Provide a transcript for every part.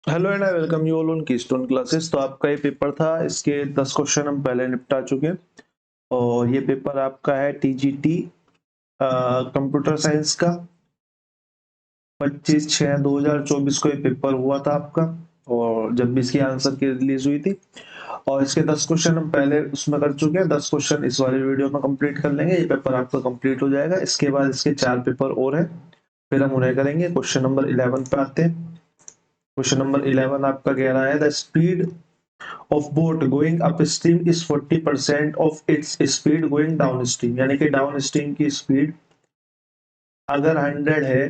Hello and I welcome you all on keystone classes. तो आपका ये पेपर था, इसके 10 क्वेश्चन हम पहले निपटा चुके हैं और ये पेपर आपका है टीजीटी कंप्यूटर साइंस का 25/6/2024 को ये पेपर हुआ था आपका। और जब भी इसकी आंसर की रिलीज हुई थी और इसके 10 क्वेश्चन हम पहले उसमें कर चुके हैं, 10 क्वेश्चन इस वाले वीडियो में कंप्लीट कर लेंगे। ये पेपर आपका कंप्लीट हो जाएगा। इसके बाद इसके 4 पेपर और हैं, फिर हम उन्हें करेंगे। क्वेश्चन नंबर 11 पे आते हैं। क्वेश्चन नंबर 11 आपका कह रहा है the speed of boat going upstream is 40% of its speed going downstream। यानी कि डाउनस्ट्रीम की स्पीड अगर 100 है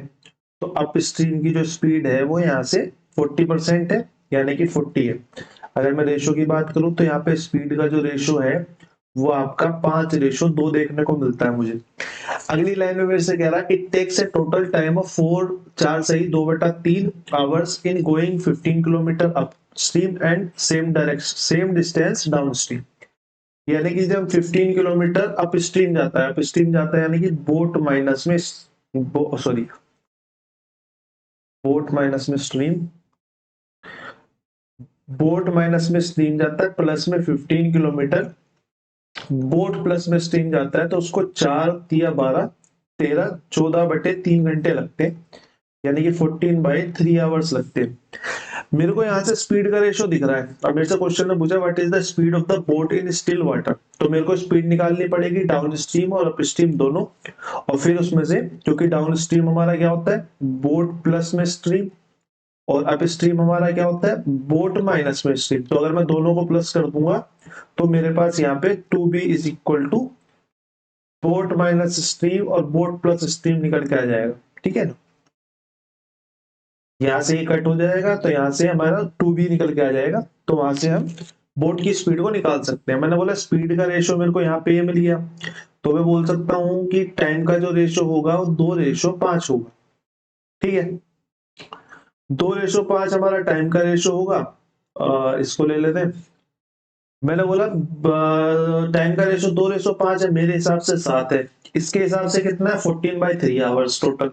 तो अपस्ट्रीम की जो स्पीड है वो यहाँ से 40% है, यानी कि 40 है। अगर मैं रेशो की बात करूं तो यहाँ पे स्पीड का जो रेशो है वो आपका 5:2 देखने को मिलता है मुझे। अगली लाइन में मेरे से कह रहा है it takes a total time of 4 सही 2/3 hours in going 15 kilometre upstream and same distance downstream. यानी कि जब 15 किलोमीटर अप स्ट्रीम जाता है यानी कि बोट माइनस में स्ट्रीम, बोट माइनस में स्ट्रीम जाता है प्लस में 15 किलोमीटर, बोट प्लस में स्ट्रीम जाता है तो उसको 4×3=12 13 14/3 घंटे लगते हैं, यानी कि 14/3 आवर्स लगते हैं। मेरे को यहाँ से स्पीड का रेशो दिख रहा है। अब मेरे से क्वेश्चन ने पूछा what is the speed of the boat in still water. तो मेरे को स्पीड निकालनी पड़ेगी डाउन स्ट्रीम और अप स्ट्रीम दोनों, और फिर उसमें से क्योंकि डाउन स्ट्रीम हमारा क्या होता है बोट प्लस में स्ट्रीम और अप स्ट्रीम हमारा क्या होता है बोट माइनस में स्ट्रीम। तो अगर मैं दोनों को प्लस कर दूंगा तो मेरे पास यहाँ पे 2b is equal to boat minus stream और बोट प्लस स्ट्रीम निकल के आ जाएगा। ठीक है ना, यहाँ से ये कट हो जाएगा तो यहाँ से हमारा 2b निकल के आ जाएगा। तो वहां से हम बोट की स्पीड को निकाल सकते हैं। मैंने बोला स्पीड का रेशो मेरे को यहाँ पे ये मिल गया, तो मैं बोल सकता हूँ कि टाइम का जो रेशो होगा वो 2:5 होगा। ठीक है, 2:5 हमारा टाइम का रेशो होगा। इसको ले लेते हैं। मैंने बोला टाइम का रेशो 2:5 है, मेरे हिसाब से 7 है। इसके हिसाब से कितना है 14/3 आवर्स टोटल।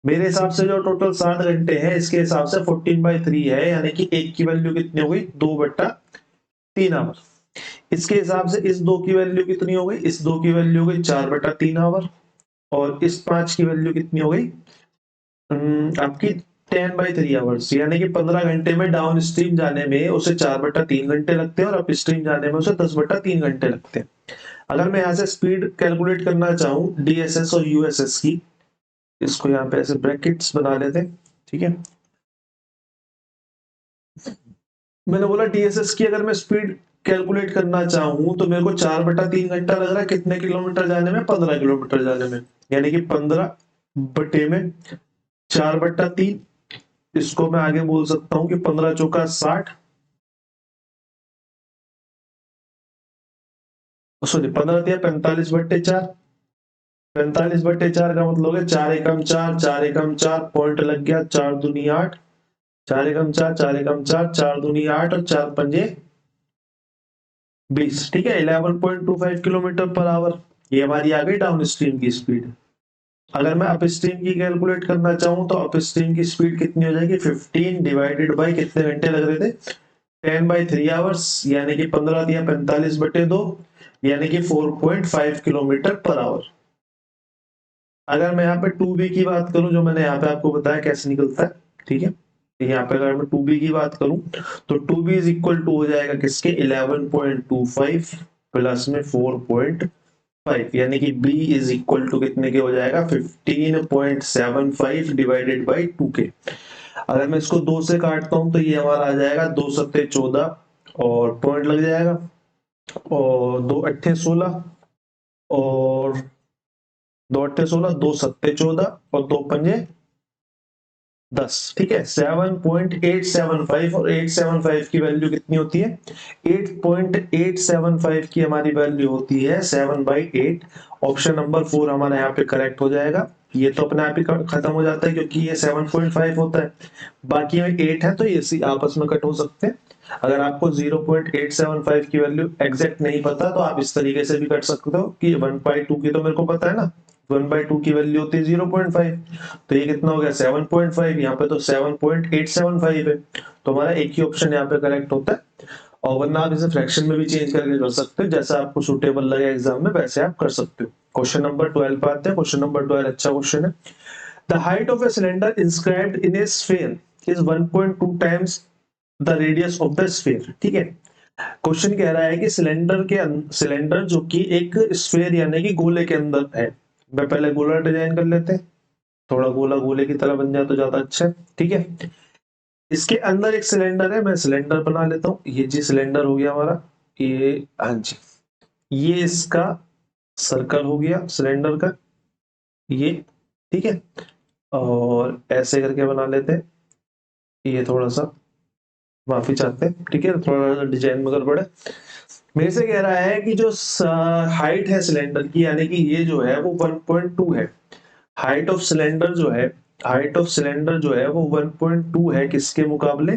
मेरे हिसाब से जो टोटल 7 घंटे हैं इसके हिसाब से 14/3 है, यानी कि एक की वैल्यू कितनी हो गई 2/3 आवर। इसके हिसाब से इस 2 की वैल्यू कितनी हो गई, इस 2 की वैल्यू हो गई 4/3 आवर, और इस 5 की वैल्यू कितनी हो गई आपकी 10/3 आवर्स। यानी कि 15 घंटे में डाउन स्ट्रीम जाने में उसे 4/3 घंटे लगते हैं और अप स्ट्रीम जाने में उसे 10/3 घंटे लगते हैं। अगर मैं यहाँ से स्पीड कैलकुलेट करना चाहूँ डीएसएस और यूएसएस की, इसको यहाँ पे ऐसे ब्रैकेट्स बना लेते हैं। ठीक है, मैंने बोला डीएसएस की अगर मैं स्पीड कैलकुलेट करना चाहूँ तो मेरे को 4/3 घंटा लग रहा है कितने किलोमीटर जाने में 15 किलोमीटर जाने में, यानी कि 15/4/3। इसको मैं आगे बोल सकता हूँ कि 15×4 = 60, सॉरी 15×45/4। 45/4 का मतलब है 4×1=4, 4×1=4 पॉइंट लग गया, 4×2=8, 4×1=4, 4×1=4, 4×2=8 और 4×5=20। ठीक है, 11.25 किलोमीटर पर आवर ये हमारी आ गई डाउन स्ट्रीम की स्पीड। अगर मैं अप स्ट्रीम की कैलकुलेट करना चाहूँ तो अप स्ट्रीम की स्पीड कितनी हो जाएगी 15 डिवाइडेड बाई कितने घंटे लग रहे थे 10/3 आवर्स, यानी कि 15×45/2, यानी कि 4.5 किलोमीटर पर आवर। अगर मैं यहाँ पे 2b की बात करूं, जो मैंने यहाँ पे आपको बताया कैसे निकलता है, ठीक है, यहाँ पे अगर मैं 2b की बात करूं तो 2b इज इक्वल टू हो जाएगा किसके 11.25 प्लस में 4.5, यानी कि b इज इक्वल टू कितने के हो जाएगा 15.75 डिवाइडेड बाई 2 के। अगर मैं इसको 2 से काटता हूं तो ये हमारा आ जाएगा 2×7=14 और पॉइंट लग जाएगा, और 2×8=16 और 2×8=16, 2×7=14 और 2×5=10। ठीक है, 7.875 और 875 की वैल्यू कितनी होती है 8.875 की हमारी वैल्यू होती है 7/8। ऑप्शन नंबर 4 हमारा यहाँ पे करेक्ट हो जाएगा। ये तो अपने आप ही खत्म हो जाता है क्योंकि ये 7.5 होता है, बाकी में 8 है तो ये आपस में कट हो सकते हैं। अगर आपको 0.875 की वैल्यू एग्जैक्ट नहीं पता तो आप इस तरीके से भी कर सकते हो कि 1/2 की तो मेरे को पता है ना, 1/2 की वैल्यू होती है 0.5, तो ये कितना हो गया 7.5, यहाँ पे तो 7.875 है, तो हमारा एक ही ऑप्शन यहाँ पे करेक्ट होता है। और वरना आप इसे फ्रैक्शन में भी चेंज करके कर सकते हो, जैसा आपको सुटेबल लगे एग्जाम में वैसे आप कर सकते हो। क्वेश्चन नंबर 12 पे आते हैं। क्वेश्चन नंबर 12 अच्छा क्वेश्चन है। The height of a cylinder inscribed in A sphere is 1.2 times the radius of the sphere. ठीक है, क्वेश्चन कह रहा है कि सिलेंडर जो कि एक स्फीयर यानी कि गोले के अंदर है। मैं पहले गोला डिजाइन कर लेते हैं, थोड़ा गोला गोले की तरह बन जाए तो ज्यादा अच्छा है। ठीक है, इसके अंदर एक सिलेंडर है, मैं सिलेंडर बना लेता हूँ। ये जी सिलेंडर हो गया हमारा, ये हाँ जी, ये इसका सर्कल हो गया सिलेंडर का ये। ठीक है, और ऐसे करके बना लेते हैं, ये थोड़ा सा माफी चाहते हैं। ठीक है, थोड़ा सा डिजाइन में गड़बड़ है। मेरे से कह रहा है कि जो हाइट है सिलेंडर की, यानी कि ये जो है वो 1.2 है। हाइट ऑफ सिलेंडर जो है, हाइट ऑफ सिलेंडर जो है वो 1.2 है, किसके मुकाबले?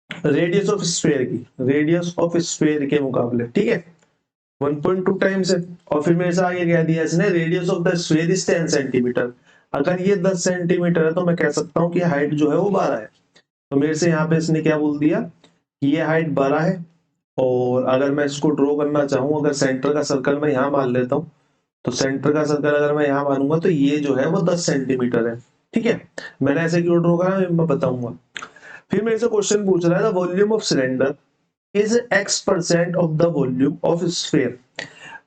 रेडियस ऑफ स्फीयर की, रेडियस ऑफ स्फीयर के मुकाबले। ठीक है, 1.2 टाइम्स है। और फिर मेरे से आगे कह दिया इसने radius of the sphere is 10 centimetre. अगर ये 10 सेंटीमीटर है तो मैं कह सकता हूँ कि हाइट जो है वो 12 है। तो मेरे से यहाँ पे इसने क्या बोल दिया कि ये हाइट 12 है। और अगर मैं इसको ड्रॉ करना चाहूँ, अगर सेंटर का सर्कल मैं यहाँ मान लेता हूँ, तो सेंटर का सर्कल अगर मैं यहाँ मानूंगा तो ये जो है वो 10 सेंटीमीटर है। ठीक है, मैंने ऐसे क्यों ड्रॉ करा मैं बताऊंगा। फिर मेरे से क्वेश्चन पूछ रहा है the volume of cylinder is x% of the volume of sphere.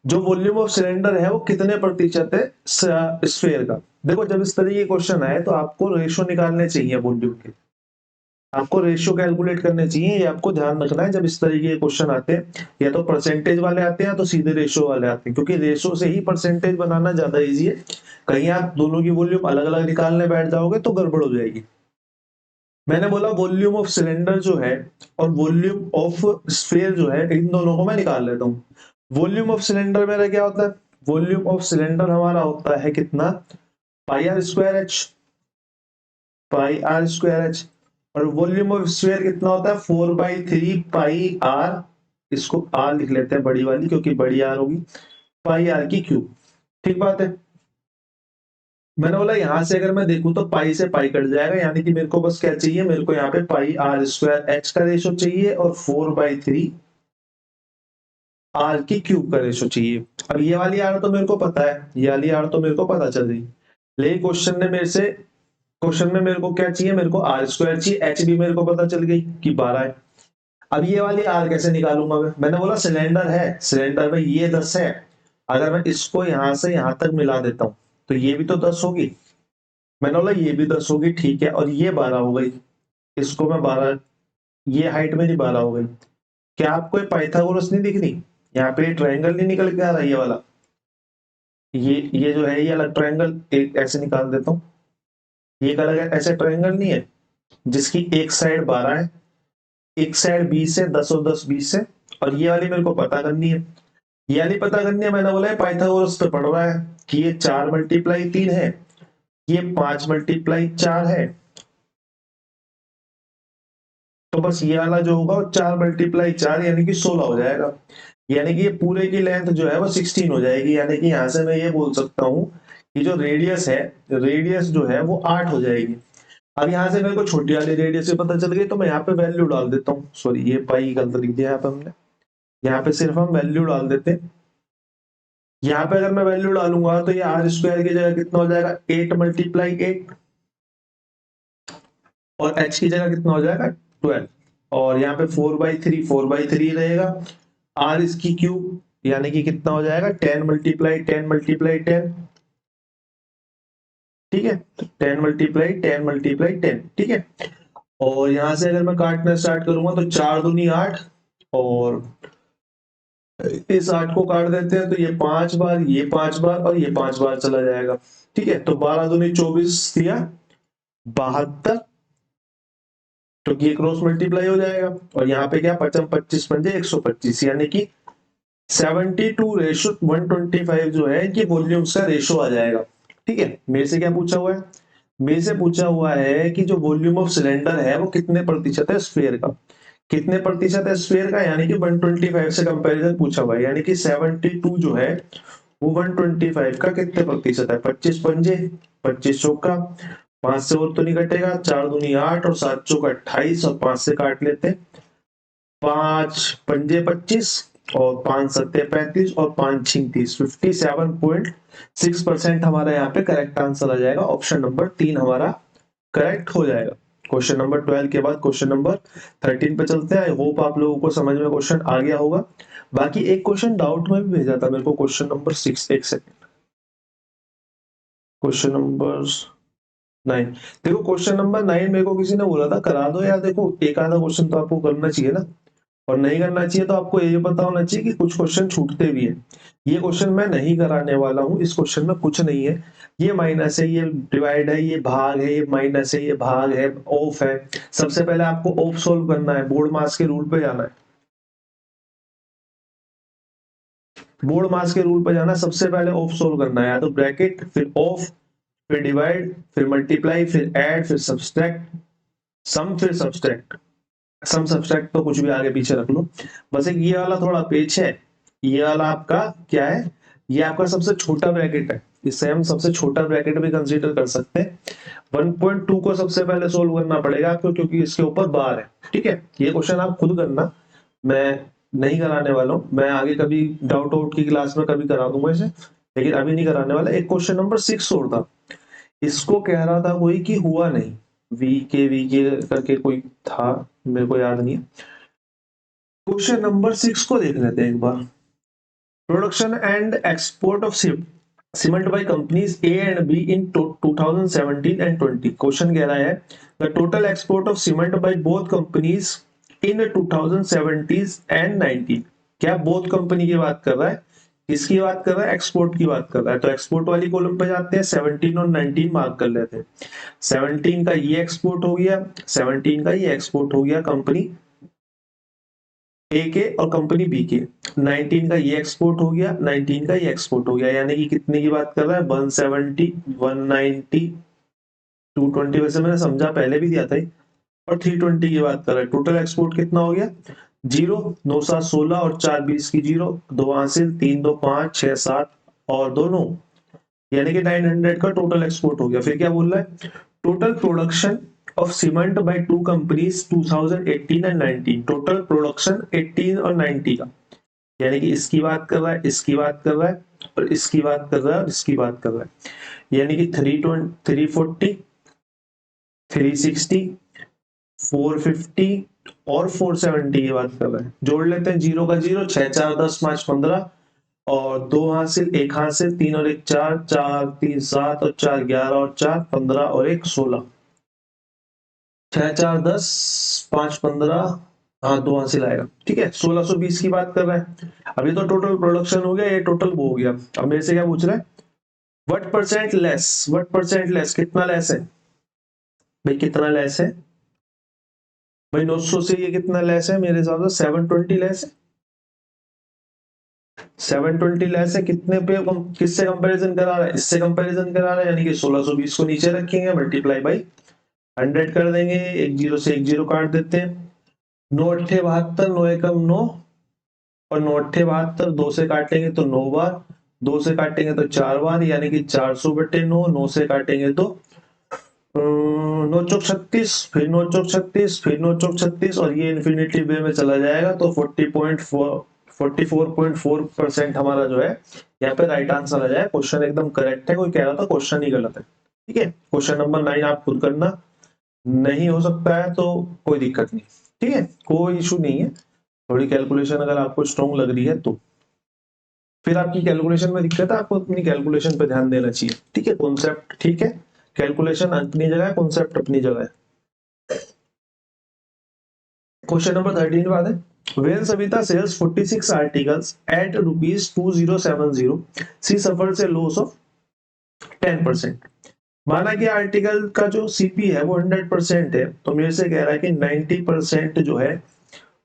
जो वॉल्यूम ऑफ सिलेंडर है वो कितने प्रतिशत है स्फीयर का। देखो, जब इस तरह के क्वेश्चन आए तो आपको रेशो निकालने चाहिए वॉल्यूम के, आपको रेशियो कैलकुलेट करने चाहिए। ये आपको ध्यान रखना है, जब इस तरीके के क्वेश्चन आते हैं या तो परसेंटेज वाले आते हैं तो सीधे रेशियो वाले आते हैं, क्योंकि रेशियो से ही परसेंटेज बनाना ज्यादा इजी है। कहीं आप दोनों की वॉल्यूम अलग अलग निकालने बैठ जाओगे तो गड़बड़ हो जाएगी। मैंने बोला वॉल्यूम ऑफ सिलेंडर जो है और वॉल्यूम ऑफ स्फीयर जो है, इन दोनों को मैं निकाल लेता हूँ। वॉल्यूम ऑफ सिलेंडर मेरा क्या होता है? वॉल्यूम ऑफ सिलेंडर हमारा होता है कितना? Pi r square h, pi r square h. और वॉल्यूम ऑफ स्फीयर कितना होता है? 4/3 पाई आर, इसको आर लिख लेते हैं बड़ी वाली क्योंकि बड़ी आर होगी, पाई आर की क्यूब। ठीक बात है। मैंने बोला यहां से अगर मैं देखूं तो पाई से पाई कट जाएगा, यानी कि मेरे को बस क्या चाहिए, मेरे को यहाँ पे पाई आर स्क्वायर एच का रेशो चाहिए और 4/3 आर की क्यूब का रेशो चाहिए। अब ये वाली आर तो मेरे को पता है, ये वाली आर तो मेरे को पता चल रही, लेकिन क्वेश्चन में मेरे को क्या चाहिए? मेरे को आर स्क्वायर चाहिए, एच भी मेरे को पता चल गई कि 12 है। अब ये वाली आर कैसे निकालूंगा मैं? मैंने बोला सिलेंडर है, सिलेंडर में ये 10 है, अगर मैं इसको यहां से यहां तक मिला देता हूं तो ये भी तो 10 होगी। मैंने बोला ये भी 10 होगी, ठीक है, और ये 12 हो गई, इसको मैं 12, ये हाइट मेरी 12 हो गई। क्या आपको ये पाइथागोरस नहीं दिख रही? यहाँ पे ट्रायंगल नहीं निकल के आ रहा, ये वाला, ये जो है ये अलग ट्रायंगल, एक ऐसे निकाल देता हूँ, ये एक अलग ऐसे ट्रायंगल नहीं है जिसकी एक साइड 12 है, एक साइड 20 है, 10 और 10 20 है, और ये वाली मेरे को पता करनी है। ये वाली पता करनी है, मैंने बोला है पाइथागोरस पे पढ़ रहा है कि ये 4 × 3 है, ये 5 × 4 है, तो बस ये वाला जो होगा वो 4 × 4 यानी कि 16 हो जाएगा। यानी कि ये पूरे की लेंथ जो है वो 16 हो जाएगी। यानी कि यहां से मैं ये बोल सकता हूँ कि जो रेडियस है, रेडियस जो है वो 8 हो जाएगी। अब यहाँ से मेरे को छोटी वाली रेडियस से पता चल गई, तो मैं यहाँ पे वैल्यू डाल देता हूँ। सॉरी, ये पाई गलत लिख दिया यहाँ पे हमने, यहाँ पे सिर्फ हम वैल्यू डाल देते हैं। यहाँ पे अगर मैं वैल्यू डालूंगा तो ये आर स्क्वायर की जगह कितना हो जाएगा? 8 × 8, और एच की जगह कितना हो जाएगा? 12। और यहाँ पे 4/3 रहेगा, आर इसकी क्यूब यानी कि कितना हो जाएगा? 10 × 10 × 10। ठीक है, तो 10 × 10 × 10। ठीक है, और यहां से अगर मैं काटना स्टार्ट करूंगा तो 4 दूनी 8, और इस 8 को काट देते हैं तो ये 5 बार, ये 5 बार और ये 5 बार चला जाएगा। ठीक है, तो 12 दूनी 24 दिया 72, क्योंकि ये क्रॉस मल्टीप्लाई हो जाएगा। और यहाँ पे क्या 25 पंजे 125, यानी कि 72:125 जो है कि वॉल्यूम्स का रेशो आ जाएगा। ठीक है, मेरे से क्या पूछा हुआ है? मेरे से पूछा हुआ है कि जो वॉल्यूम ऑफ सिलेंडर है वो कितने प्रतिशत है स्फीयर का, कितने प्रतिशत है स्फीयर का, यानी कि 125 से कंपैरिजन पूछा हुआ है। यानी कि 72 जो है वो 125 का कितने प्रतिशत है? 25 पंजे 25 चौका 5 से और तो नहीं कटेगा, 4 दूनी 8 और 7 चौक 28 और 5 से काट लेते, 5 पंजे 25 और 5 सत्ते 35 और 5 छिंग 30, 57.6% हमारा यहाँ पे करेक्ट आंसर आ जाएगा। ऑप्शन नंबर 3 हमारा करेक्ट हो जाएगा। क्वेश्चन नंबर 12 के बाद क्वेश्चन नंबर 13 पे चलते हैं। आई होप आप लोगों को समझ में क्वेश्चन आ गया होगा। बाकी एक क्वेश्चन डाउट में भी भेजा था मेरे को, क्वेश्चन नंबर 6, एक सेकंड, क्वेश्चन नंबर 9। देखो क्वेश्चन नंबर 9 मेरे को किसी ने बोला था करा दो यार। देखो एक आधा क्वेश्चन तो आपको करना चाहिए ना, और नहीं करना चाहिए तो आपको ये पता होना चाहिए कि कुछ क्वेश्चन छूटते भी है। ये क्वेश्चन मैं नहीं कराने वाला हूँ, इस क्वेश्चन में कुछ नहीं है। ये माइनस है, ये डिवाइड है, ये भाग है, ये माइनस है, ये भाग है, ऑफ है। सबसे पहले आपको ऑफ सोल्व करना है, बोर्ड मास के रूल पे जाना है। बोर्ड मास के रूल पे जाना है, सबसे पहले ऑफ सोल्व करना है। या तो ब्रैकेट, फिर ऑफ, फिर डिवाइड, फिर मल्टीप्लाई, फिर ऐड, फिर सब्सट्रैक्ट, सम, फिर सब्सट्रैक्ट। सम सब्सट्रैक्ट तो कुछ भी आगे पीछे रख लो। बस एक ये वाला थोड़ा पेच है। ये वाला आपका क्या है, ये आपका सबसे छोटा ब्रैकेट है, इससे हम सबसे छोटा ब्रैकेट भी कंसीडर कर सकते हैं। 1.2 को सबसे पहले सोल्व करना पड़ेगा आपको, क्योंकि इसके ऊपर बार है। ठीक है, ये क्वेश्चन आप खुद करना, मैं नहीं कराने वाला हूँ। मैं आगे कभी डाउट आउट की क्लास में कभी करा दूंगा इसे, लेकिन अभी नहीं कराने वाला। एक क्वेश्चन नंबर 6 और था, इसको कह रहा था कोई कि हुआ नहीं, वी के करके कोई था, मेरे को याद नहीं है। क्वेश्चन नंबर 6 को देख लेते हैं एक बार। Production and export of cement by companies A and B in 2017 and 20। Question कह रहा है the total export of cement by both companies in 2017 and 19। क्या बोथ कंपनी की बात कर रहा है, किसकी बात कर रहा है, एक्सपोर्ट की बात कर रहा है। तो एक्सपोर्ट वाली कॉलम पे जाते हैं, 17 और 19 मार्क कर लेते हैं। 17 का ये एक्सपोर्ट हो गया, 17 का ये एक्सपोर्ट हो गया कंपनी ए के और कंपनी बी के। 19 का ये एक्सपोर्ट हो गया, 19 का ये एक्सपोर्ट हो गया। यानी कि कितने की बात कर रहा है, 170, 190, 220, वैसे मैंने समझा पहले भी दिया था, और 320 की बात कर रहा है। टोटल एक्सपोर्ट कितना हो गया, 0, 9 7 16 और 4 20 की 0, 2 हासिल, 3 2 5 6 7 और 2 9, यानी कि 900 का टोटल एक्सपोर्ट हो गया। फिर क्या बोल रहा है, total production of cement by two companies 2018 and 19। Total production 18 और 90 का, यानी कि इसकी बात कर रहा है, इसकी बात कर रहा है, और इसकी बात कर रहा है, और इसकी बात कर रहा है। यानी कि 340, 360, 450 और 470 की बात कर रहा है। जोड़ लेते हैं, 0 का 0, 6 4 10 5 15 और 2 हासिल, 1 हासिल, 3 और 1 4, 4 3 7 और 4 11 और 4 15 और 1 16, 6 4 10 5 15, हाँ 2 हासिल आएगा। ठीक है, 1620 की बात कर रहा है। अभी तो टोटल प्रोडक्शन हो गया, ये टोटल वो हो गया। अब मेरे से क्या पूछ रहा है, what percent less, what percent less, कितना लेस है भाई, कितना लेस है भाई, 900 से ये कितना लेस है, मेरे हिसाब से 720 लेस है। 720 लेस है, कितने पे किससे कंपैरिजन करा रहा है, इससे कंपैरिजन करा रहा है। यानी कि 1620 को नीचे रखेंगे, मल्टीप्लाई बाई 100 कर देंगे, एक जीरो से एक जीरो काट देते हैं। 9 अट्ठे 72, 9 एकम 9 और 9 अट्ठे 72, 2 से काटेंगे तो 9 बार, 2 से काटेंगे तो 4 बार, यानी कि 400/9। 9 से काटेंगे तो 9 चौक 36, फिर 9 चौक 36, फिर 9 चौक 36, और ये इन्फिनिटी वे में चला जाएगा। तो 44.4% हमारा जो है यहाँ पे राइट आंसर आ जाए। क्वेश्चन एकदम करेक्ट है, कोई कह रहा था क्वेश्चन ही गलत है। ठीक है, क्वेश्चन नंबर 9 आप खुद करना, नहीं हो सकता है तो कोई दिक्कत नहीं। ठीक है, कोई इशू नहीं है। थोड़ी कैलकुलेशन अगर आपको स्ट्रॉन्ग लग रही है तो फिर आपकी कैलकुलेशन में दिक्कत है, आपको अपनी कैलकुलेशन पे ध्यान देना चाहिए। ठीक है, कॉन्सेप्ट ठीक है, कैलकुलेशन अपनी जगह है, कॉन्सेप्ट अपनी जगह है। क्वेश्चन नंबर 13 बात है, when Savita sells 46 articles at ₹2070, she suffers a loss of 10%। माना कि आर्टिकल का जो सीपी है वो 100% है, तो मेरे से कह रहा है कि 90% जो है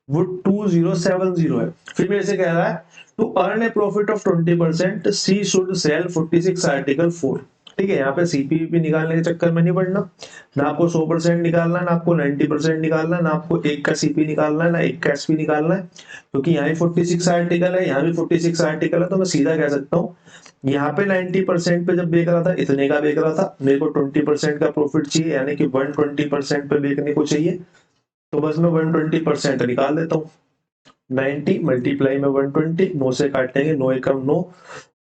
वो 2070 है। फिर मेरे से कह रहा है to earn a profit of 20% she should sell 46 article 4। ठीक है, यहाँ पे सीपीवी निकालने के चक्कर में नहीं पड़ना, ना आपको 100% निकालना है, ना आपको 90% निकालना है, ना आपको एक का सीपी निकालना है, ना एक का एसपी निकालना है, क्योंकि यहाँ भी 46 आर्टिकल है, यहाँ भी 46 आर्टिकल है, तो मैं सीधा कह सकता हूँ यहाँ पे 90% पे जब बेच रहा था इतने का बेच रहा था, मेरे को 20% का प्रॉफिट चाहिए, यानी कि 120% पे बेचने को चाहिए, तो बस मैं 120% निकाल देता हूँ। 90 मल्टीप्लाई में 120, 9 से काटेंगे, 9 एकम 9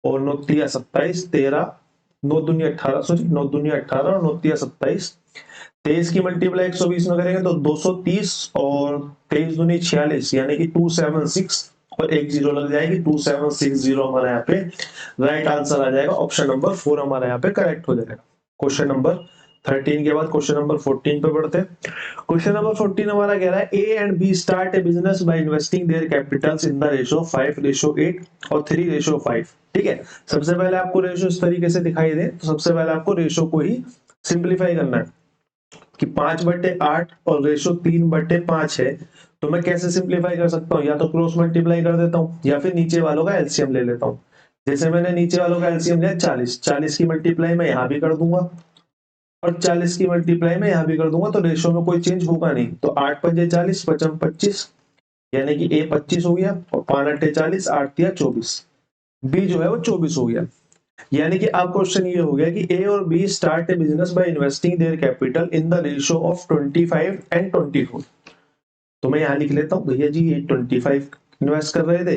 और 9 तिया 27, 13, 9 दूनी 18, सॉरी 9 दूनी 18 और 9 तिया 27, 23 की मल्टीप्लाई 120 में करेंगे तो 230 और 23 दूनी 46, यानी कि 276 और एक जीरो लग जाएगी, 2760 हमारा यहाँ पे राइट आंसर आ जाएगा। ऑप्शन नंबर 4 हमारा यहाँ पे करेक्ट हो जाएगा। क्वेश्चन नंबर 13 के बाद क्वेश्चन नंबर 14 पे बढ़ते हैं। क्वेश्चन नंबर 14 हमारा कह रहा है A and B start a business by investing their capitals in the ratio 5:8 और 3:5। ठीक है, सबसे पहले आपको रेशियो इस तरीके से दिखाई दे तो सबसे पहले आपको रेशियो को ही सिंप्लीफाई करना है कि 5/8 और रेशियो 3/5 है, तो मैं कैसे सिंप्लीफाई कर सकता हूँ, या तो क्रॉस मल्टीप्लाई कर देता हूँ या फिर नीचे वालों का एलसीएम ले लेता हूँ। जैसे मैंने नीचे वालों का एलसीएम लिया 40, 40 की मल्टीप्लाई मैं यहाँ भी कर दूंगा और 40 की मल्टीप्लाई में यहाँ भी कर दूंगा, तो रेशियो में कोई चेंज होगा नहीं। तो 8 पंजे 40, 55 25, यानी कि ए 25 हो गया और 5 अट्ठे 40, 8 तिया 24, बी जो है वो 24 हो गया। यानी कि अब क्वेश्चन ये हो गया कि ए और B start a business by investing their capital in the ratio of 25 and 24। तो मैं यहाँ लिख लेता हूँ भैया जी ये 25 इन्वेस्ट कर रहे थे,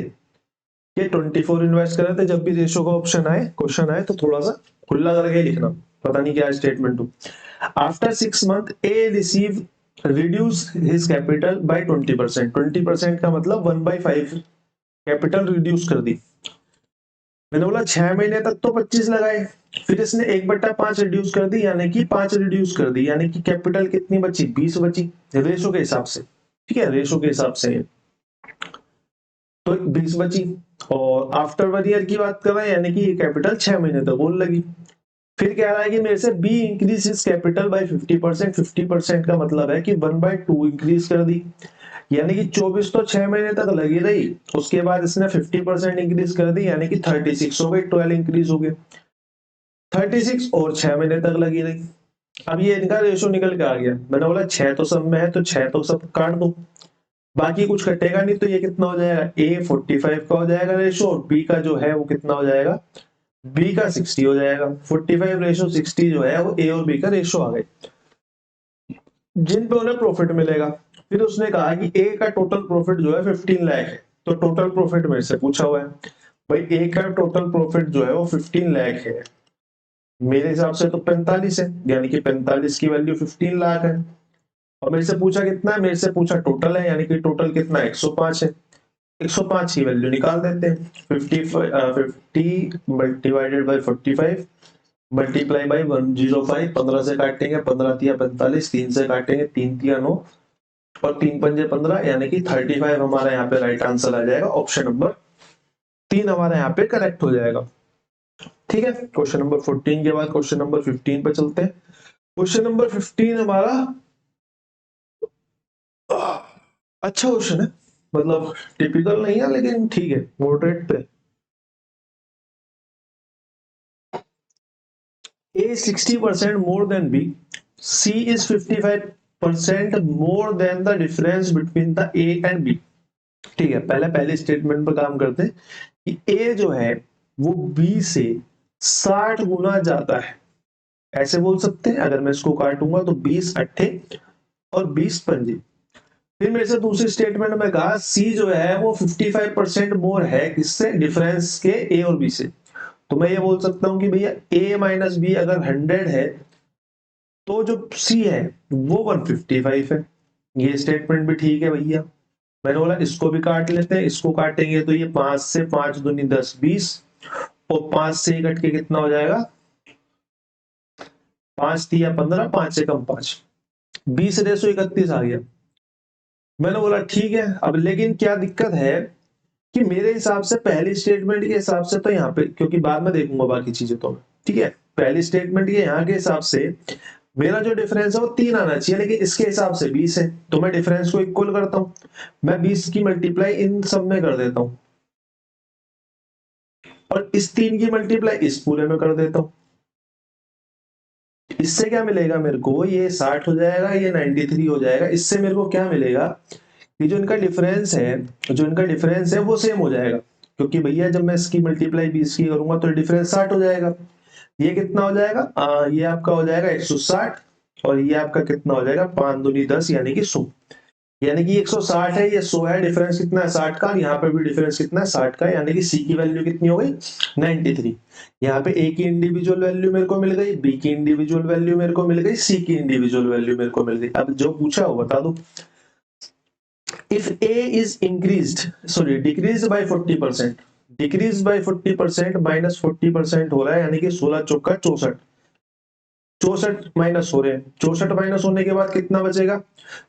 ये 24 इन्वेस्ट कर रहे थे। जब भी रेशियो का ऑप्शन आए, क्वेश्चन आए तो थोड़ा सा खुला करके लिखना, पता नहीं क्या स्टेटमेंट हो। After 6 month A receive reduce his capital by 20%। 20% का मतलब 1/5 कैपिटल रिड्यूस कर दी। मैंने बोला 6 महीने तक तो 25 लगाए, फिर इसने 1/5 रिड्यूस कर दी, यानी कि 5 रिड्यूस कर दी, यानी कि कैपिटल कितनी बची, 20 बची रेशो के हिसाब से। ठीक है, रेशो के हिसाब से तो 20 बची। और आफ्टर 1 ईयर की बात कर रहे हैं, यानी कि ये कैपिटल 6 महीने तक बोल लगी। फिर कह रहा है कि मेरे से be increase is capital by 50%। 50% का मतलब है कि 1/2 इंक्रीज कर दी, यानी कि 24 तो 6 महीने तक लगी रही, उसके बाद इसने 50% इंक्रीज कर दी, यानी कि 36 हो गई, 12 इंक्रीज हो गए, 36 और 6 महीने तक लगी रही। अब ये इनका रेशो निकल के आ गया। मैंने बोला 6 तो सब में है तो 6 तो सब काट दो, बाकी कुछ कटेगा नहीं, तो ये कितना हो जाएगा, ए 45 का हो जाएगा रेशो और बी का जो है वो कितना हो जाएगा, बी का 60 हो जाएगा। 45:60 जो है वो ए और बी का रेशो आ गए, जिन पे उन्हें प्रॉफिट मिलेगा। फिर उसने कहा कि ए का टोटल प्रॉफिट जो है 15 लाख है, तो टोटल प्रॉफिट मेरे से पूछा हुआ है भाई, ए का टोटल प्रॉफिट जो है वो 15 लाख है, मेरे हिसाब से तो 45 है, यानी कि 45 की वैल्यू 15 लाख है। और मेरे से पूछा कितना है, मेरे से पूछा टोटल है, यानी कि टोटल कितना 105 है, 105 की वैल्यू निकाल देते हैं। 50 डिवाइडेड बाय 45 मल्टीप्लाई बाई 105, 15 से काटेंगे 15 तिया 45, 3 से काटेंगे 3 तिया 9 और 3 पंजे 15, यानी कि 35 हमारा यहाँ पे राइट आंसर आ जाएगा। ऑप्शन नंबर 3 हमारा यहाँ पे करेक्ट हो जाएगा। ठीक है, क्वेश्चन नंबर 14 के बाद क्वेश्चन नंबर 15 पे चलते हैं। क्वेश्चन नंबर 15 हमारा अच्छा क्वेश्चन है, मतलब टिपिकल नहीं है लेकिन ठीक है, मॉडरेट पे। A is 60% more than B. C is 55% more than the difference between the A and B. ठीक है, पहले स्टेटमेंट पर काम करते हैं कि A जो है वो B से 60 गुना ज्यादा है, ऐसे बोल सकते हैं। अगर मैं इसको काटूंगा तो 20 अट्ठे और 20 पंजे। फिर मेरे से दूसरी स्टेटमेंट में कहा C जो है वो 55% मोर है, किससे, डिफरेंस के A और B से। तो मैं ये बोल सकता हूं कि भैया A माइनस बी अगर 100 है तो जो C है वो 155 है। ये स्टेटमेंट भी ठीक है भैया। मैंने बोला इसको भी काट लेते हैं, इसको काटेंगे तो ये 5 से 5 दूनी 10 20 और 5 से कट के कितना हो जाएगा, 5 तिया 15, 5 से कम 5, 20:31 आ गया। मैंने बोला ठीक है। अब लेकिन क्या दिक्कत है कि मेरे हिसाब से पहली स्टेटमेंट के हिसाब से तो यहाँ पे, क्योंकि बाद में देखूंगा बाकी चीजें तो मैं, ठीक है, पहली स्टेटमेंट के यहाँ के हिसाब से मेरा जो डिफरेंस है वो 3 आना चाहिए, लेकिन इसके हिसाब से 20 है, तो मैं डिफरेंस को इक्वल करता हूं। मैं 20 की मल्टीप्लाई इन सब में कर देता हूं और इस 3 की मल्टीप्लाई इस पूरे में कर देता हूं। इससे क्या मिलेगा मेरे को, ये 60 हो जाएगा, ये 93 हो जाएगा। इससे मेरे को क्या मिलेगा कि जो इनका डिफरेंस है वो सेम हो जाएगा, क्योंकि भैया जब मैं इसकी मल्टीप्लाई 20 की करूंगा तो डिफरेंस 60 हो जाएगा। ये कितना हो जाएगा, ये आपका हो जाएगा 160, और ये आपका कितना हो जाएगा 5 दूनी 10 यानी कि 100। यानी कि 160 है, ये 100 है, डिफरेंस कितना है 60 का, यहाँ पे भी डिफरेंस कितना है 60 का, यानी कि सी की वैल्यू कितनी हो गई 93। यहाँ पे ए की इंडिविजुअल वैल्यू मेरे को मिल गई, बी की इंडिविजुअल वैल्यू मेरे को मिल गई, सी की इंडिविजुअल वैल्यू मेरे को मिल गई। अब जो पूछा हो बता दो। If A is decrease by 40%, decrease by 40% minus 40% हो रहा है, यानी कि 16 चौका 64, 64 माइनस हो रहे हैं। 64 माइनस होने के बाद कितना बचेगा,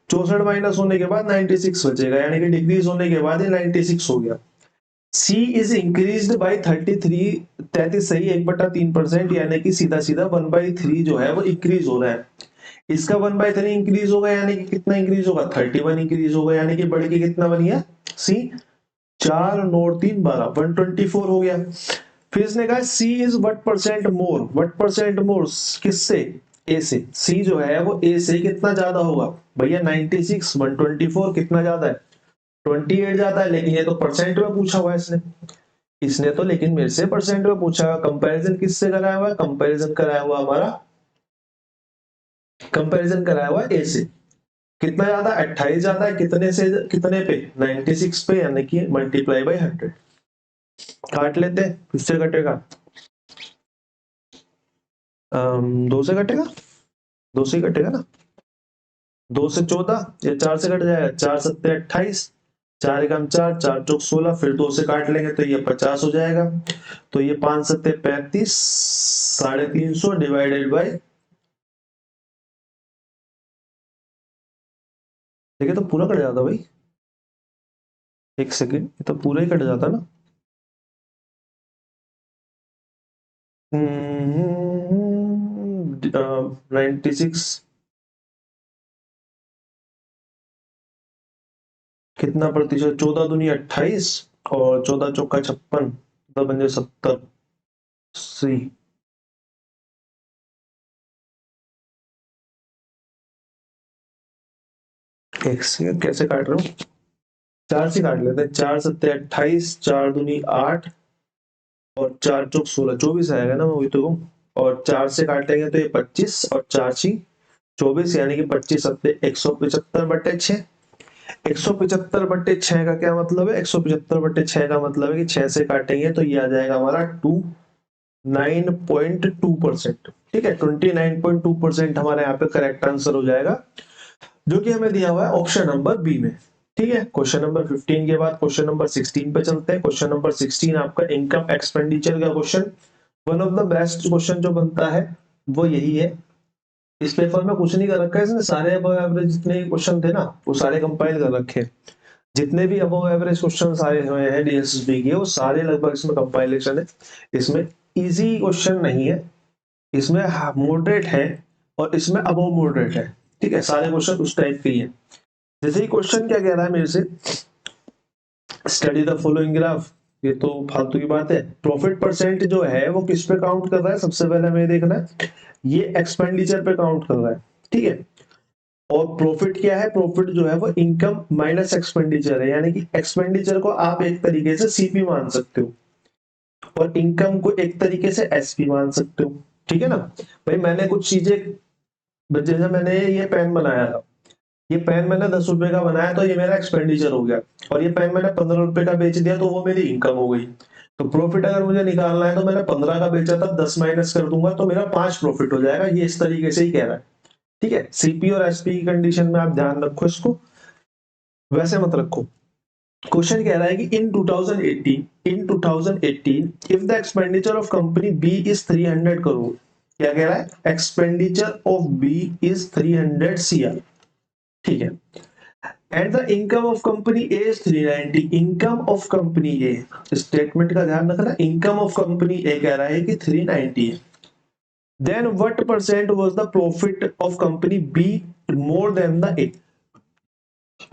64 माइनस होने के बाद 96 बचेगा, यानी कि डिक्रीज होने के बाद ये 96 हो गया। C इज इंक्रीज्ड बाय 33, 33 सही 1/3%, यानी कि सीधा सीधा 1/3 जो है वो इंक्रीज हो रहा है। इसका 1/3 इंक्रीज होगा, यानी कि कितना इंक्रीज होगा 31 इंक्रीज होगा, यानी कि बढ़ के कितना बन गया C 4 और 3 12 124 हो गया। फिर इसने कहा C is what percent more किससे, A से। C जो है वो A से कितना ज्यादा होगा भैया 96, 124 कितना ज्यादा है 28 ज्यादा है, लेकिन ये तो परसेंट में पूछा हुआ है इसने तो लेकिन मेरे से परसेंट में पूछा। कंपैरिजन किससे कराया हुआ है, कंपैरिजन कराया हुआ A से। कितना ज्यादा 28 ज्यादा है, कितने से कितने पे 96 पे, यानी कि मल्टीप्लाई बाय 100। काट लेते हैं, किससे कटेगा 2 से कटेगा, 2 से कटेगा ना, 2 से 14, ये 4 से कट जाएगा, 4 सत्ते 28, 4 एकम 4, 4 चौक 16, फिर 2 से काट लेंगे तो ये 50 हो जाएगा। तो ये 5 सत्ते 35, 350 डिवाइडेड बाय, देखिए तो पूरा कट जाता भाई, एक सेकेंड, ये तो पूरा ही कट जाता ना। 96 कितना प्रतिशत, 14 दूनी 28 और 14 चौका 56, तो बन जाए 70 सी। एक सेकंड कैसे काट रहा हूँ, 4 से काट लेते हैं, 4 सत्ते 28, 4 दूनी 8 और 4 चौक 16, 24 आएगा ना, मैं वही तो कहूँ। और 4 से काटेंगे तो ये 25 और 4 छी 24, यानी कि 25 सत्ते 175/6। 175/6 का क्या मतलब है, 175/6 का मतलब है कि 6 से काटेंगे तो ये आ जाएगा हमारा 29.2%। ठीक है, 29.2% हमारे यहाँ पे करेक्ट आंसर हो जाएगा, जो कि हमें दिया हुआ है ऑप्शन नंबर बी में। ठीक है, क्वेश्चन नंबर 15 के बाद क्वेश्चन नंबर 16 पे चलते हैं। क्वेश्चन नंबर 16 आपका इनकम एक्सपेंडिचर का question, one of the best question जो बनता है वो यही है। इस पेपर में कुछ नहीं कर रखा है इसने, सारे अबव एवरेज जितने क्वेश्चन थे ना वो सारे कंपाइल कर रखे हैं। जितने भी अबव एवरेज क्वेश्चन आए हुए हैं डीएसएसबी के वो सारे लगभग इसमें कंपाइलेशन है। इसमें इजी क्वेश्चन नहीं है, इसमें मॉडरेट है और इसमें अबव मॉडरेट है। ठीक है, सारे क्वेश्चन उस टाइप के ही है। जैसे ही क्वेश्चन क्या कह रहा है मेरे से, स्टडी द फॉलोइंग ग्राफ, ये तो फालतू की बात है। प्रॉफिट परसेंट जो है वो किस पे काउंट कर रहा है, सबसे पहले हमें देखना है, ये एक्सपेंडिचर पे काउंट कर रहा है। ठीक है, और प्रॉफिट क्या है, प्रॉफिट जो है वो इनकम माइनस एक्सपेंडिचर है, यानी कि एक्सपेंडिचर को आप एक तरीके से सीपी मान सकते हो और इनकम को एक तरीके से एसपी मान सकते हो। ठीक है ना भाई, मैंने कुछ चीजें, जैसे मैंने ये पेन बनाया था, ये पेन मैंने 10 रुपए का बनाया तो ये मेरा एक्सपेंडिचर हो गया, और ये पेन मैंने 15 रुपए का बेच दिया तो वो मेरी इनकम हो गई। तो प्रॉफिट अगर मुझे निकालना है तो मैंने 15 का बेचा था, 10 माइनस कर दूंगा तो मेरा 5 प्रॉफिट हो जाएगा। ये इस तरीके से ही कह रहा है। ठीक है, सीपी और एसपी की कंडीशन में आप ध्यान रखो इसको, वैसे मत रखो। क्वेश्चन कह रहा है कि in 2018 if the expenditure of company B is 300 crore, क्या कह रहा है, expenditure of B is 300 CR। ठीक है, and the income of company A is 390, income of company A, statement का ध्यान रखना, इनकम ऑफ कंपनी ए कह रहा है कि 390 है। Then what percent was the profit of company B more than the A.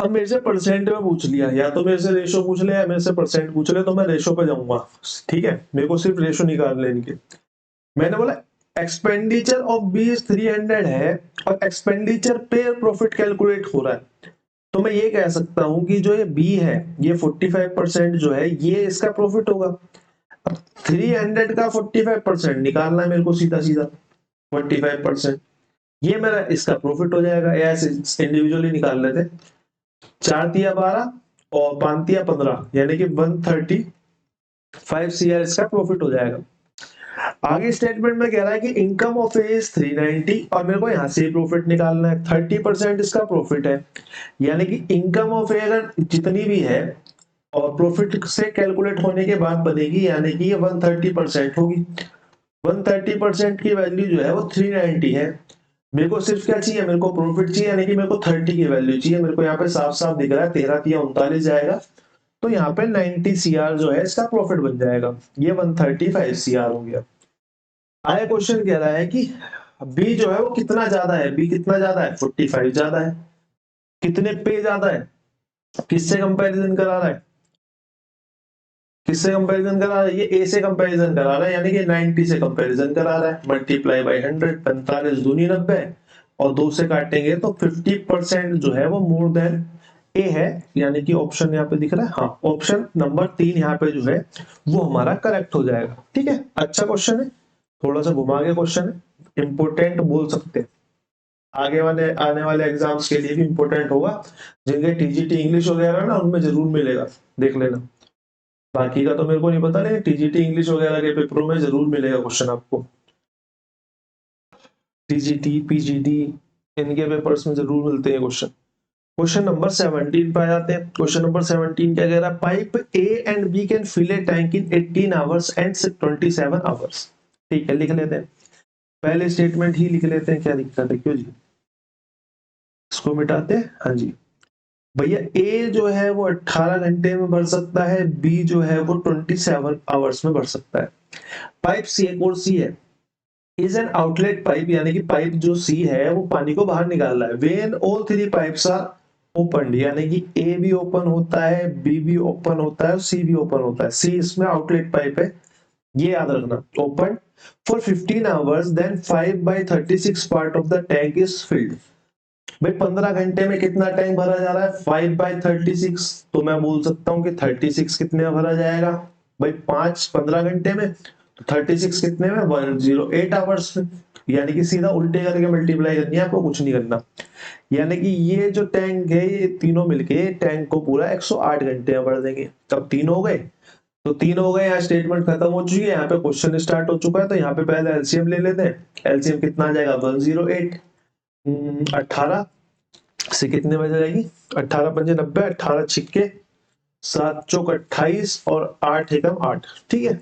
अब मेरे से परसेंट में पूछ लिया, या तो मेरे से रेशो पूछ ले या मेरे से परसेंट पूछ ले, तो मैं रेशो पे जाऊंगा। ठीक है, मेरे को सिर्फ रेशो निकाल लेने के। मैंने बोला एक्सपेंडिचर ऑफ बी 300 है और एक्सपेंडिचर पे प्रॉफिट कैलकुलेट हो रहा है, तो मैं ये कह सकता हूं कि जो ये बी है ये 45% जो है ये इसका प्रॉफिट होगा। अब 300 का 45% निकालना है मेरे को, सीधा सीधा 45% ये मेरा इसका प्रॉफिट हो जाएगा। ऐसे इंडिविजुअली निकाल लेते, 4 तिया 12 और 5 तिया 15 यानी कि 135 CR इसका प्रॉफिट हो जाएगा। आगे स्टेटमेंट में कह रहा है कि इनकम ऑफ ए इज 390 और मेरे को यहां से प्रॉफिट निकालना है। 30% इसका प्रॉफिट है, यानी कि इनकम ऑफ ए अगर जितनी भी है और प्रॉफिट से कैलकुलेट होने के बाद बनेगी, यानी कि ये 130% होगी। 130% की वैल्यू जो है वो 390 है। मेरे को सिर्फ क्या चाहिए, मेरे को प्रॉफिट चाहिए, यानी कि मेरे को 30 की वैल्यू चाहिए। मेरे को यहाँ पे साफ साफ दिख रहा है 13 तिया 39 जाएगा, तो यहाँ पे 90 CR जो है इसका प्रॉफिट बन जाएगा। ये 135 CR हो गया। आया क्वेश्चन कह रहा है कि बी जो है वो कितना ज्यादा है, बी कितना ज्यादा है, 45 ज्यादा है। कितने पे ज्यादा है, किससे कंपैरिजन करा रहा है, किससे कंपैरिजन करा रहा है, ये ए से कंपैरिजन करा रहा है, यानी कि 90 से कंपैरिजन करा रहा है। मल्टीप्लाई बाय 100, 45 दूनी 90 और 2 से काटेंगे तो 50% जो है वो मोर देन ए है, यानी कि ऑप्शन यहाँ पे दिख रहा है, हाँ ऑप्शन नंबर 3 यहाँ पे जो है वो हमारा करेक्ट हो जाएगा। ठीक है, अच्छा क्वेश्चन है, थोड़ा सा घुमा के क्वेश्चन है, इंपोर्टेंट बोल सकते हैं, आगे वाले आने वाले एग्जाम्स के लिए भी इंपोर्टेंट होगा। जिनके टीजीटी इंग्लिश वगैरह ना उनमें जरूर मिलेगा, देख लेना। बाकी का तो मेरे को नहीं पता, लेकिन टीजीटी इंग्लिश वगैरह के पेपरों में जरूर मिलेगा क्वेश्चन आपको। टीजीटी पीजीटी इनके पेपर्स में जरूर मिलते हैं क्वेश्चन। क्वेश्चन नंबर 17 पे आ जाते हैं। क्वेश्चन नंबर 17 क्या कह रहा है, pipe A and B can fill a tank in 18 hours and 27 hours. ठीक है, लिख लेते हैं, पहले स्टेटमेंट ही लिख लेते हैं, क्या दिक्कत है, क्यों जी इसको मिटाते हैं। हाँ जी भैया, ए जो है वो 18 घंटे में भर सकता है, बी जो है वो 27 आवर्स में भर सकता है। पाइप सी, एक और सी है, इज एन आउटलेट पाइप, यानी कि पाइप जो सी है वो पानी को बाहर निकाल रहा है। When all three pipes are open, यानी कि ए भी ओपन होता है, बी भी ओपन होता है, सी भी ओपन होता है। सी इसमें आउटलेट पाइप है, ये याद रखना। Open for 15 hours then 5/36 part of the tank is filled. भाई 15 घंटे में कितना टैंक भरा जा रहा है, 5/36, तो मैं बोल सकता हूँ कि 36 कितने में भरा जाएगा भाई, 15 घंटे में, तो 36 कितने में, 108 आवर्स में। यानी कि सीधा उल्टे करके मल्टीप्लाई करनी है आपको, कुछ नहीं करना। यानी कि ये जो टैंक है ये तीनों मिलके टैंक को पूरा 108 घंटे में भर देंगे। तब तीन हो गए, तो तीन हो गए, यहाँ स्टेटमेंट खत्म हो चुकी है, यहाँ पे क्वेश्चन स्टार्ट हो चुका है। तो यहाँ पे पहले एलसीएम ले लेते हैं। एलसीएम कितना आ जाएगा, 108, 18 से कितने बजे जाएगी, 18 पंजे 90, 18 छिक्के 7 चौक 28 और 8 एकम 8। ठीक है,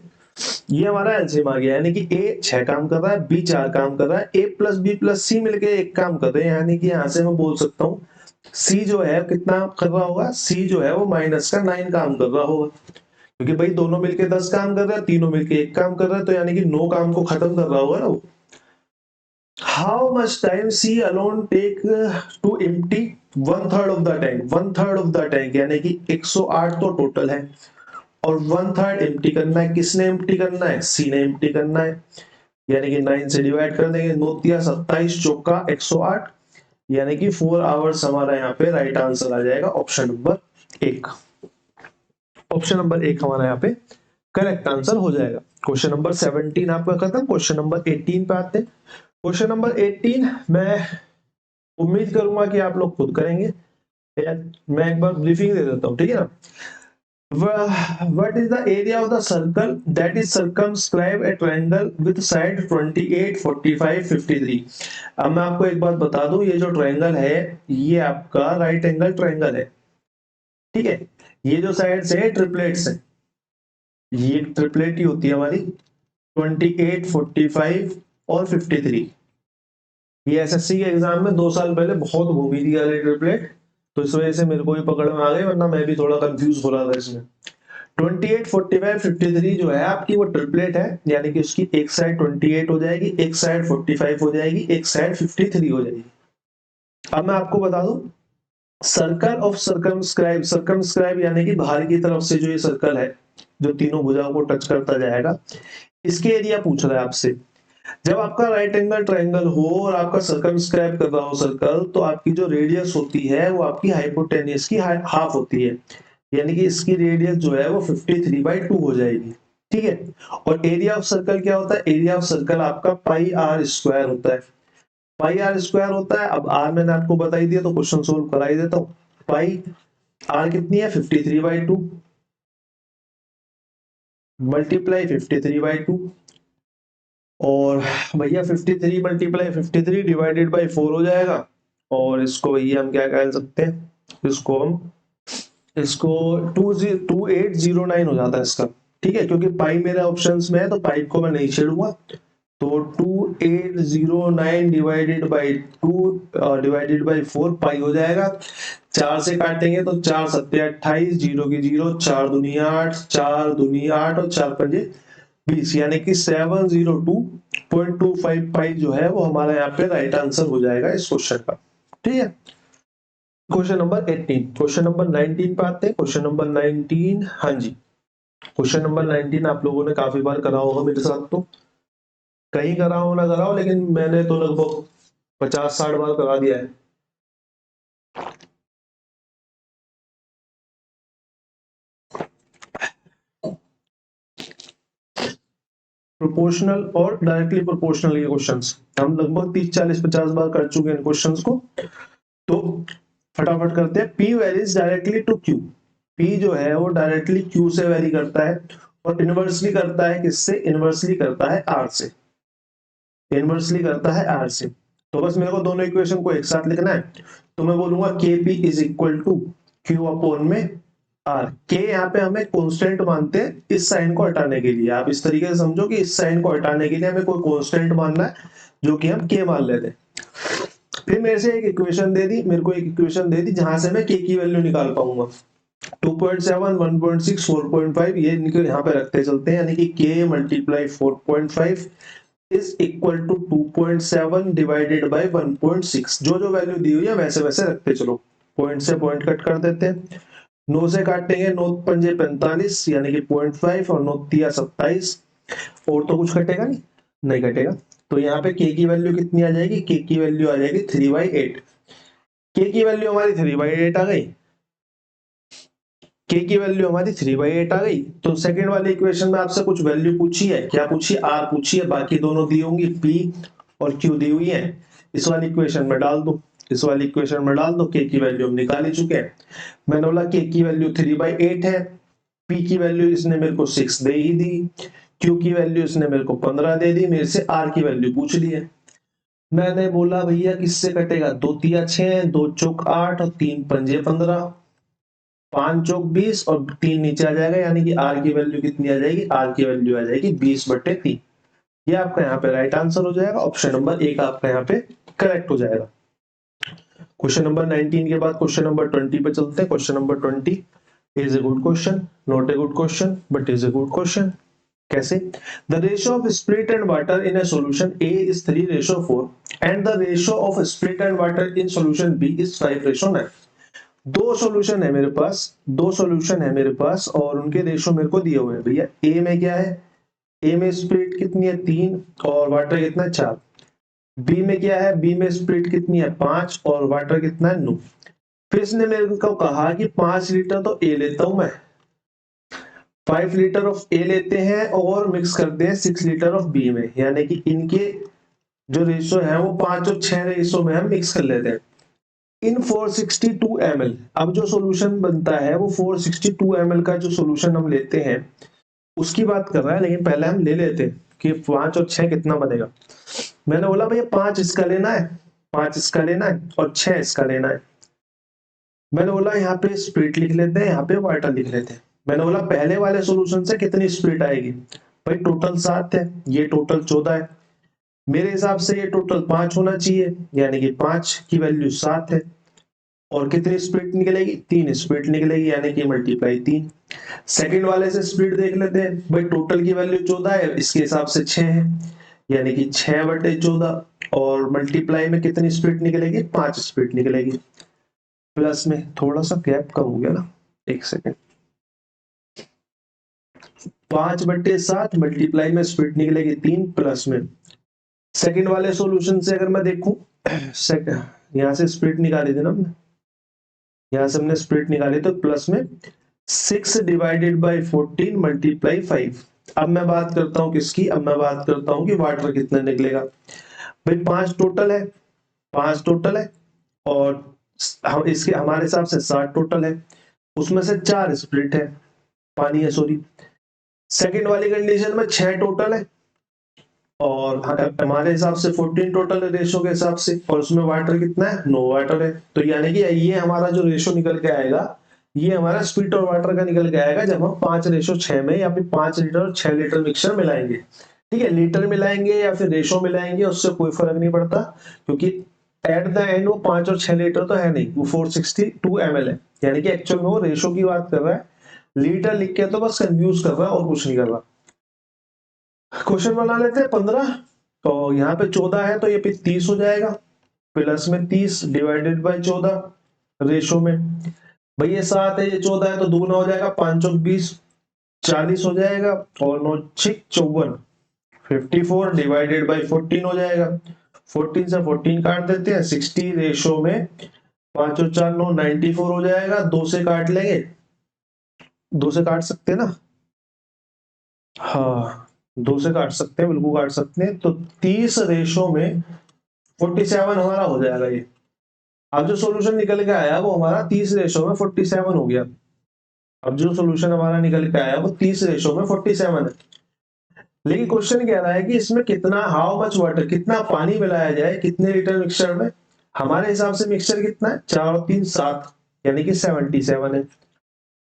ये हमारा एलसीएम आ गया। यानी कि ए 6 काम कर रहा है, बी 4 काम कर रहा है, ए प्लस बी प्लस सी मिलके 1 काम कर रहे हैं। यानी कि यहाँ से मैं बोल सकता हूँ सी जो है कितना कर रहा होगा, सी जो है वो माइनस का 9 काम कर रहा होगा, क्योंकि भाई दोनों मिलके 10 काम कर रहा है, तीनों मिलके 1 काम कर रहा है, तो यानी कि 9 काम को खत्म कर रहा होगा ना वो। How much time C alone take to empty 1/3 of the tank? 1/3 of the tank यानी कि 108 तो टोटल है और 1/3 एम्प्टी करना है। किसने एम्प्टी करना है, सी ने एम्प्टी करना है। यानी कि 9 से डिवाइड कर देंगे, 9 तिया 27 चौका 108, यानी कि 4 आवर्स हमारा यहाँ पे राइट आंसर आ जाएगा, ऑप्शन नंबर 1। ऑप्शन नंबर 1 हमारा यहाँ पे करेक्ट आंसर हो जाएगा। क्वेश्चन नंबर 17 आपका खत्म। क्वेश्चन नंबर 18 पे आते हैं। क्वेश्चन नंबर 18 मैं उम्मीद करूंगा कि आप लोग खुद करेंगे, मैं एक बार ब्रीफिंग दे देता हूं, ठीक है ना। What is the area of the circle that is circumscribe a triangle with side 28, 45, 53? अब मैं आपको एक बात बता दूं, ये जो ट्रायंगल है ये आपका राइट एंगल ट्रायंगल है, ठीक है। ये जो साइड्स है ट्रिपलेट्स है, ये ट्रिपलेट ही होती है हमारी, 28, 45 और 53। ये एसएससी के एग्जाम में 2 साल पहले बहुत घूमी थी वाली ट्रिपलेट, तो इस वजह से मेरे को भी पकड़ में आ गई, वरना मैं भी थोड़ा कंफ्यूज हो रहा था इसमें। 28, 45, 53 जो है आपकी वो ट्रिपलेट है, यानी कि उसकी एक साइड 28 हो जाएगी, एक साइड 45 हो जाएगी, एक साइड 53 हो जाएगी। अब मैं आपको बता दूं, सर्कल ऑफ सर्कमस्क्राइब, सर्कमस्क्राइब यानी कि बाहर की तरफ से जो ये सर्कल है जो तीनों भुजाओं को टच करता जाएगा, इसके एरिया पूछ रहा है आपसे। जब आपका राइट एंगल ट्रायंगल हो और आपका सर्कमस्क्राइब कर रहा हो सर्कल, तो आपकी जो रेडियस होती है वो आपकी हाइपोटेन्यूज की हाफ होती है, यानी कि इसकी रेडियस जो है वो 53/2 हो जाएगी। ठीक है, और एरिया ऑफ सर्कल क्या होता है? एरिया ऑफ सर्कल आपका पाई आर स्क्वायर होता है। पाई आर स्क्वायर होता है। अब आर मैंने आपको बता ही दिया तो क्वेश्चन सोल्व करा ही देता हूँ। पाई आर कितनी है? 53/2 मल्टीप्लाई 53/2, और भैया 53 मल्टीप्लाई 53 डिवाइडेड बाई 4 हो जाएगा। और इसको भैया हम क्या कह सकते हैं? इसको 2809 हो जाता है इसका। ठीक है, क्योंकि पाई मेरे ऑप्शंस में है तो पाई को मैं नहीं छेड़ूंगा। तो 2809 डिवाइडेड बाई 4 पाई हो जाएगा। 4 से काटेंगे तो 4 सत्ते 28, 0 की 0, 4 दूनी 8, 4 दूनी 8 और 4 पंजे 20, यानी कि 702.25 पाई जो है वो हमारा यहाँ पे राइट आंसर हो जाएगा इस क्वेश्चन का। ठीक है, क्वेश्चन नंबर 18। क्वेश्चन नंबर 19 पे आते हैं। क्वेश्चन नंबर 19, हाँ जी, क्वेश्चन नंबर 19 आप लोगों ने काफी बार करा होगा मेरे साथ, तो कहीं करा हो ना करा हो, लेकिन मैंने तो लगभग 50-60 बार करा दिया है। प्रोपोर्शनल और डायरेक्टली प्रोपोर्शनल के क्वेश्चंस हम लगभग 30-40-50 बार कर चुके हैं क्वेश्चंस को। तो फटाफट करते हैं। P varies directly to Q। P जो है वो डायरेक्टली Q से वेरी करता है, और इनवर्सली करता है किससे? इनवर्सली करता है R से। इनवर्सली करता है R से। तो बस मेरे को दोनों इक्वेशन को एक साथ लिखना है। तो मैं बोलूंगा KP is equal to Q upon में R। K यहाँ पे हमें कांस्टेंट मानते हैं इस साइन को हटाने के लिए। आप इस तरीके से समझो कि इस साइन को हटाने के लिए हमें कोई कांस्टेंट मानना है, जो कि हम K मान लेते हैं। फिर मेरे से एक इक्वेशन दे दी, मेरे को एक इक्वेशन दे दी जहां से मैं K की वैल्यू निकाल पाऊंगा। 2.7, 1.6, 4.5 ये इनको यहाँ पे रखते चलते हैं, यानी कि K multiply 4.5 is equal to 2.7 divided by 1.6। जो जो वैल्यू दी हुई है वैसे वैसे रखते चलो। पॉइंट से पॉइंट कट कर देते हैं। 9 से काटेंगे, 9 पंजे 45, यानी कि 0.5, और 9 तिया 27। और तो कुछ कटेगा नहीं, नहीं कटेगा। तो यहाँ पे K की वैल्यू कितनी आ जाएगी? K की वैल्यू आ जाएगी 3/8। K की वैल्यू हमारी 3/8 आ गई। K की वैल्यू हमारी 3/8 आ गई। तो सेकंड वाले इक्वेशन में आपसे कुछ वैल्यू पूछी है, क्या पूछी? R पूछी है, बाकी दोनों दी होंगी P और Q दी हुई है। इस वाली इक्वेशन में डाल दो, इस वाली इक्वेशन में डाल दो। K की वैल्यू हम निकाल ही चुके हैं। मैंने बोला K की वैल्यू 3/8 है, P की वैल्यू इसने मेरे को 6 दे ही दी, Q की वैल्यू इसने मेरे को 15 दे दी, मेरे से R की वैल्यू पूछ ली है। मैंने बोला भैया किससे कटेगा? 2 तिया 6, 2 चौक 8 और 3 पंजे 15, 5 चौक 20 और 3 नीचे आ जाएगा, यानी कि R की वैल्यू कितनी आ जाएगी? R की वैल्यू आ जाएगी 20/3। ये आपका यहाँ पे राइट आंसर हो जाएगा। ऑप्शन नंबर 1 आपका यहाँ पे करेक्ट हो जाएगा। क्वेश्चन नंबर 19 के बाद क्वेश्चन नंबर 20 पे चलते हैं। Question number 20 is a good question, not a good question but is a good question. कैसे? The ratio of spirit and water in a solution A is 3:4 and the ratio of spirit and water in solution B is 5:9। दो solution है मेरे पास, दो solution है मेरे पास, और उनके ratio मेरे को दिए हुए हैं। भैया A में क्या है? A में स्प्रिट कितनी है? 3, और वाटर कितना है? 4। B में क्या है? B में स्प्रिट कितनी है? 5, और वाटर कितना है? 9। फिर इसने मेरे को कहा कि 5 लीटर तो A लेता हूं मैं, 5 लीटर ऑफ A लेते हैं और मिक्स करते हैं 6 लीटर ऑफ B में, यानी कि इनके जो रेशियो है वो 5 और 6 रेशियो में हम मिक्स कर लेते हैं। इन 462 ml, अब जो सॉल्यूशन बनता है वो 462 ml का जो सॉल्यूशन हम लेते हैं उसकी बात कर रहा है, लेकिन पहले हम ले लेते हैं कि 5 और 6 कितना बनेगा। मैंने बोला भैया 5 इसका लेना है, 5 इसका लेना है और 6 इसका लेना है। मैंने बोला यहाँ पे स्प्लिट लिख लेते हैं, यहाँ पे वाटर लिख लेते हैं। मैंने बोला पहले वाले सॉल्यूशन से कितनी स्प्लिट आएगी? भाई टोटल 7 है, ये टोटल 14 है। मेरे हिसाब से ये टोटल 5 होना चाहिए, यानी कि 5 की वैल्यू 7 है। और कितनी स्प्लिट निकलेगी? 3 स्प्लिट निकलेगी, यानी कि मल्टीप्लाई 3। सेकंड वाले से स्प्लिट देख लेते हैं। भाई टोटल की वैल्यू 14 है, इसके हिसाब से 6 है, यानी कि 6/14। और मल्टीप्लाई में कितनी स्प्लिट निकलेगी? 5 स्प्लिट निकलेगी। प्लस में थोड़ा सा गैप कम हो गया ना, एक सेकेंड। 5/7 मल्टीप्लाई में स्प्लिट निकलेगी 3, प्लस में सेकंड वाले सॉल्यूशन से अगर मैं देखूं, यहाँ से स्प्लिट निकाली थी ना हमने, यहाँ से हमने स्प्लिट निकाली तो प्लस में 6 डिवाइडेड बाई 14 मल्टीप्लाई 5। अब मैं बात करता हूँ किसकी, अब मैं बात करता हूँ कि वाटर कितना निकलेगा। भाई 5 टोटल है, 5 टोटल है, और हम इसके हमारे हिसाब से 7 टोटल है, उसमें से 4 स्प्लिट है, पानी है सॉरी। सेकंड वाली कंडीशन में 6 टोटल है, और हमारे हिसाब से 14 टोटल है रेशो के हिसाब से, और उसमें वाटर कितना है, 9 वाटर है। तो यानी कि ये हमारा जो रेशो निकल के आएगा, ये हमारा स्प्लिट और वाटर का निकल के आएगा जब हम 5:6 में या फिर 5 लीटर और 6 लीटर मिक्सचर मिलाएंगे। ठीक है, लीटर मिलाएंगे या फिर रेशो मिलाएंगे उससे कोई फर्क नहीं पड़ता, क्योंकि एट द एंड वो 5 और 6 लीटर तो है नहीं, वो 462 ml है। यानी कि एक्चुअल में वो रेशो की बात कर रहा है, लीटर लिख के तो बस कंफ्यूज कर रहा है और कुछ नहीं कर रहा। क्वेश्चन बना लेते हैं 15, तो यहाँ पे 14 है तो ये पे 30 हो जाएगा, प्लस में 30 डिवाइडेड बाई 14 रेशो में। भाई ये 7 है, ये 14 है तो दुगना हो जाएगा, 5 और 20 40 हो जाएगा, और 9 6 54 54 डिवाइडेड बाई 14 हो जाएगा। 14 से 14 काट देते हैं, 60 रेशो में 5 और 4 9 94 हो जाएगा। 2 से काट लेंगे, 2 से काट सकते हैं ना, हाँ 2 से काट सकते हैं, बिल्कुल काट सकते हैं। तो 30 रेशो में 47 हमारा हो जाएगा ये। अब जो सॉल्यूशन निकल के आया वो हमारा 30 रेशो में 47 हो गया। अब जो सॉल्यूशन हमारा निकल के आया वो 30 रेशो में 47 है। लेकिन क्वेश्चन कह रहा है कि इसमें कितना, हाउ मच वाटर, कितना पानी मिलाया जाए कितने लीटर मिक्सचर में। हमारे हिसाब से मिक्सचर कितना है, 4 और 3 7, यानी कि 77 है।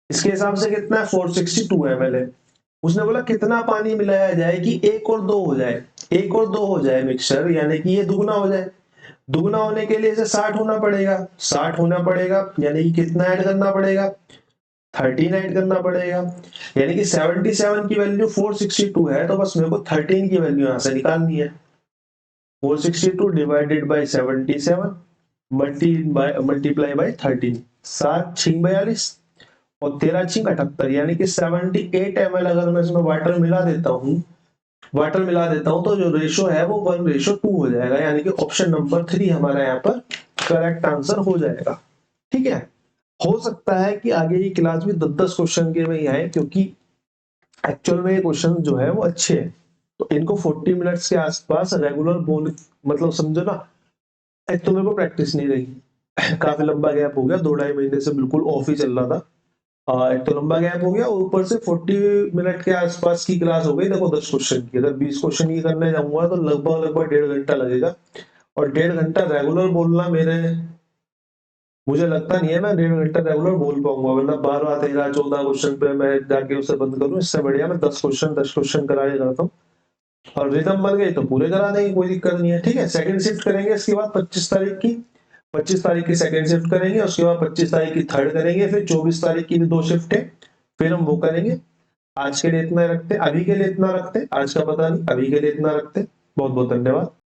इसके हिसाब से कितना है, 462 ml है। उसने बोला कितना पानी मिलाया जाए कि 1 और 2 हो जाए, 1 और 2 हो जाए मिक्सचर, यानी कि ये दुगना हो जाए। दुगना होने के लिए इसे 60 होना पड़ेगा, 60 होना पड़ेगा, यानी कि कितना ऐड करना पड़ेगा, 13 ऐड करना पड़ेगा। यानी कि 77 की वैल्यू 462 है, तो बस मेरे को 13 की वैल्यू यहां से निकालनी है। 462 डिवाइडेड बाई 77 मल्टीप्लाई बाई 13, 7 6 42 और 13 6 78, यानी कि 78 ml अगर मैं इसमें वाटर मिला देता हूँ, तो जो रेशो है वो 1:2 हो जाएगा, यानी कि ऑप्शन नंबर 3 हमारा यहाँ पर करेक्ट आंसर हो जाएगा। ठीक है, हो सकता है कि आगे की क्लास भी 10-10 क्वेश्चन के में ही आए, क्योंकि एक्चुअल में ये क्वेश्चन जो है वो अच्छे हैं, तो इनको 40 मिनट्स के आसपास रेगुलर बोल, मतलब समझो ना, एक तो मेरे को प्रैक्टिस नहीं रही काफी लंबा गैप हो गया, 2-2.5 महीने से बिल्कुल ऑफ ही चल रहा था। एक तो लंबा गैप हो गया, ऊपर से 40 मिनट के आसपास की क्लास हो गई। देखो 10 क्वेश्चन की, अगर 20 क्वेश्चन की करने जाऊंगा तो लगभग 1.5 घंटा लगेगा, और 1.5 घंटा रेगुलर बोलना मुझे लगता नहीं है मैं 1.5 घंटा रेगुलर बोल पाऊंगा, वरना 12 13 14 क्वेश्चन पे मैं जाके उसे बंद करूं। इससे बढ़िया मैं 10 क्वेश्चन करा के करता हूँ, और रिदम बन गई तो पूरे करा देंगे, कोई दिक्कत नहीं है। ठीक है, सेकंड शिफ्ट करेंगे इसके बाद 25 तारीख की, 25 तारीख की सेकंड शिफ्ट करेंगे, उसके बाद 25 तारीख की थर्ड करेंगे, फिर 24 तारीख की भी 2 शिफ्ट है, फिर हम वो करेंगे। आज के लिए इतना रखते, अभी के लिए इतना रखते, आज का पता नहीं, अभी के लिए इतना रखते। बहुत बहुत धन्यवाद।